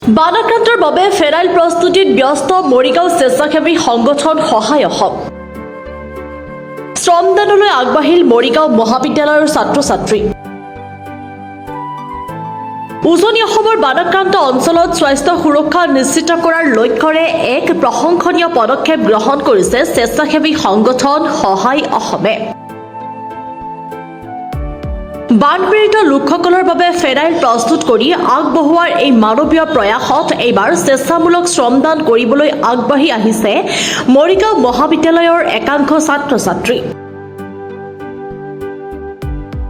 বানাক্ৰান্তৰ বাবে ফেৰাইল প্ৰস্তুতিত ব্যস্ত মৰিগাঁও স্বেচ্ছাসেৱী সংগঠন সহায় অসম। শ্ৰমদানলৈ আগবাঢ়িল মৰিগাঁও মহাবিদ্যালয়ৰ ছাত্ৰ-ছাত্ৰী। উজনি অসমৰ বানাক্ৰান্ত অঞ্চলত স্বাস্থ্য সুৰক্ষা নিশ্চিত কৰাৰ লক্ষ্যৰে এক প্ৰশংসনীয় পদক্ষেপ গ্ৰহণ কৰিছে স্বেচ্ছাসেৱী সংগঠন সহায় অসমে। বানপীড়িত লোকসকলৰ বাবে ফেৰাইল প্ৰস্তুত কৰি আগবঢ়োৱাৰ এই মানৱীয় প্ৰয়াসত এইবাৰ স্বেচ্ছামূলক শ্ৰমদান কৰিবলৈ আগবাঢ়ি আহিছে মৰিগাঁও মহাবিদ্যালয়ৰ একাংশ ছাত্ৰ-ছাত্ৰী।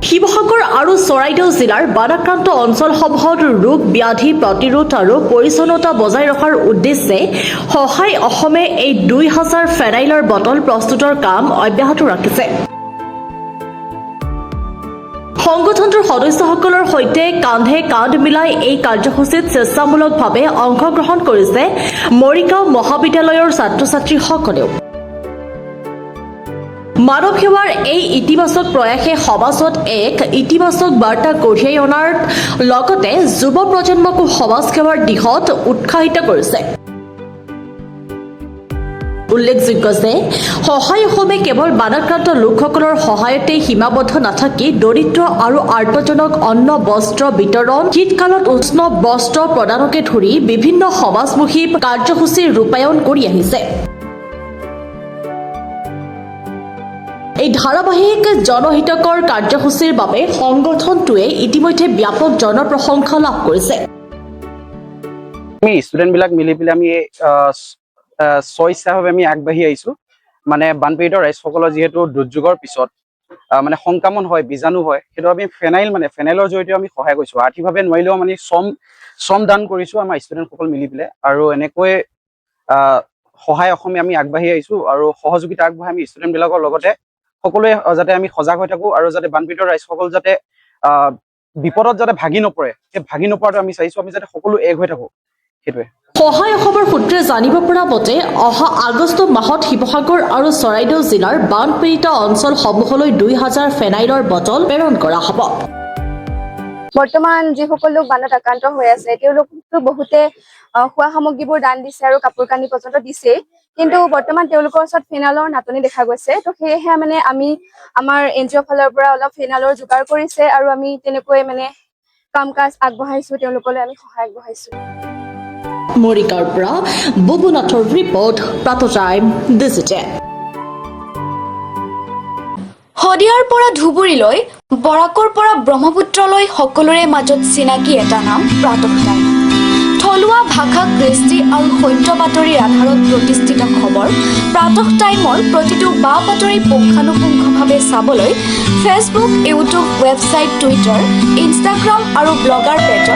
শিৱসাগৰ আৰু চৰাইদেউ জিলাৰ বানাক্ৰান্ত অঞ্চলসমূহত ৰোগ ব্যাধি প্ৰতিৰোধ আৰু পৰিচ্ছন্নতা বজাই ৰখাৰ উদ্দেশ্যে সহায় অসমে এই 2000 ফেৰাইলৰ বটল প্ৰস্তুতৰ কাম অব্যাহত ৰাখিছে। সংগঠনটোৰ সদস্যসকলৰ সৈতে কান্ধে কান্ধ মিলাই এই কাৰ্যসূচীত স্বেচ্ছামূলকভাৱে অংশগ্ৰহণ কৰিছে মৰিগাঁও মহাবিদ্যালয়ৰ ছাত্ৰ-ছাত্ৰীসকলেও। মানৱ সেৱাৰ এই ইতিবাচক প্ৰয়াসে সমাজত এক ইতিবাচক বাৰ্তা কঢ়িয়াই অনাৰ লগতে যুৱ প্ৰজন্মকো সমাজ সেৱাৰ দিশত উৎসাহিত কৰিছে। উল্লেখযোগ্য যে সহায় অসমে কেৱল বানাক্ৰান্ত লোকসকলৰ সহায়তে সীমাবদ্ধ নাথাকি দৰিদ্ৰ আৰু আৰ্তজনক অন্ন বস্ত্ৰ বিতৰণ, শীতকালত উষ্ণ বস্ত্ৰ প্ৰদানকে ধৰি বিভিন্ন সমাজমুখী কাৰ্যসূচী ৰূপায়ণ কৰি আহিছে। এই ধাৰাবাহিক জনহিতকৰ কাৰ্যসূচীৰ বাবে সংগঠনটোৱে ইতিমধ্যে ব্যাপক জনপ্ৰশংসা লাভ কৰিছে। আমি ষ্টুডেণ্টবিলাক মিলি পেলাই আমি স্বইচ্ছাভাৱে আমি আগবাঢ়ি আহিছোঁ। মানে বানপীড়িত ৰাইজসকলৰ যিহেতু দুৰ্যোগৰ পিছত মানে সংক্ৰমণ হয়, বীজাণু হয়, সেইটো আমি ফেনাইলৰ জৰিয়তে আমি সহায় কৰিছোঁ। আৰ্থিকভাৱে নোৱাৰিলেও আমি শ্ৰম দান কৰিছোঁ আমাৰ ষ্টুডেণ্টসকল মিলি পেলাই। আৰু এনেকৈ সহায় অসমে আমি আগবাঢ়ি আহিছোঁ আৰু সহযোগিতা আগবঢ়াই আমি ষ্টুডেণ্টবিলাকৰ লগতে সকলোৱে যাতে আমি সজাগ হৈ থাকোঁ আৰু যাতে বানপীড়িত ৰাইজসকল যাতে বিপদত যাতে ভাগি নপৰে, সেই ভাগি নপৰাটো আমি চাইছোঁ। আমি যাতে সকলো এক হৈ থাকোঁ, সেইটোৱে। সহায় অসমৰ সূত্ৰে জানিব পৰা মতে অহা আগষ্ট মাহত শিৱসাগৰ আৰু চৰাইদেউ জিলাৰ বানপীড়িত অঞ্চলসমূহলৈ 2000 ফেনাইলৰ বটল প্ৰেৰণ কৰা হ'ব। বৰ্তমান যিসকল লোক বানত আক্ৰান্ত হৈ আছে তেওঁলোকতো বহুতে খোৱা সামগ্ৰীবোৰ দান দিছে আৰু কাপোৰ কানি পৰ্যন্ত দিছে, কিন্তু বৰ্তমান তেওঁলোকৰ ওচৰত ফেনাইলৰ নাটনি দেখা গৈছে। তো সেয়েহে মানে আমি আমাৰ NGO ফালৰ পৰা অলপ ফেনাইলৰ যোগাৰ কৰিছে আৰু আমি তেনেকৈ মানে কাম কাজ আগবঢ়াইছো, তেওঁলোকলৈ আমি সহায় আগবঢ়াইছো। মৰিগাঁৱৰ পৰা বুবুনাথৰ ৰিপৰ্ট, প্ৰাতঃ টাইম ডিজিটেল। শদিয়াৰ পৰা ধুবুৰীলৈ, বৰাকৰ পৰা ব্ৰহ্মপুত্ৰলৈ সকলোৰে মাজত চিনাকি এটা নাম প্ৰাতঃ টাইম। থলুৱা ভাষা, কৃষ্টি আৰু সত্য বাতৰিৰ আধাৰত প্ৰতিষ্ঠিত খবৰ প্ৰাতঃ টাইমৰ প্ৰতিটো বা বাতৰি পুংখানুপুংখভাৱে চাবলৈ Facebook, YouTube, website, Twitter, Instagram আৰু ব্লগাৰ পেজত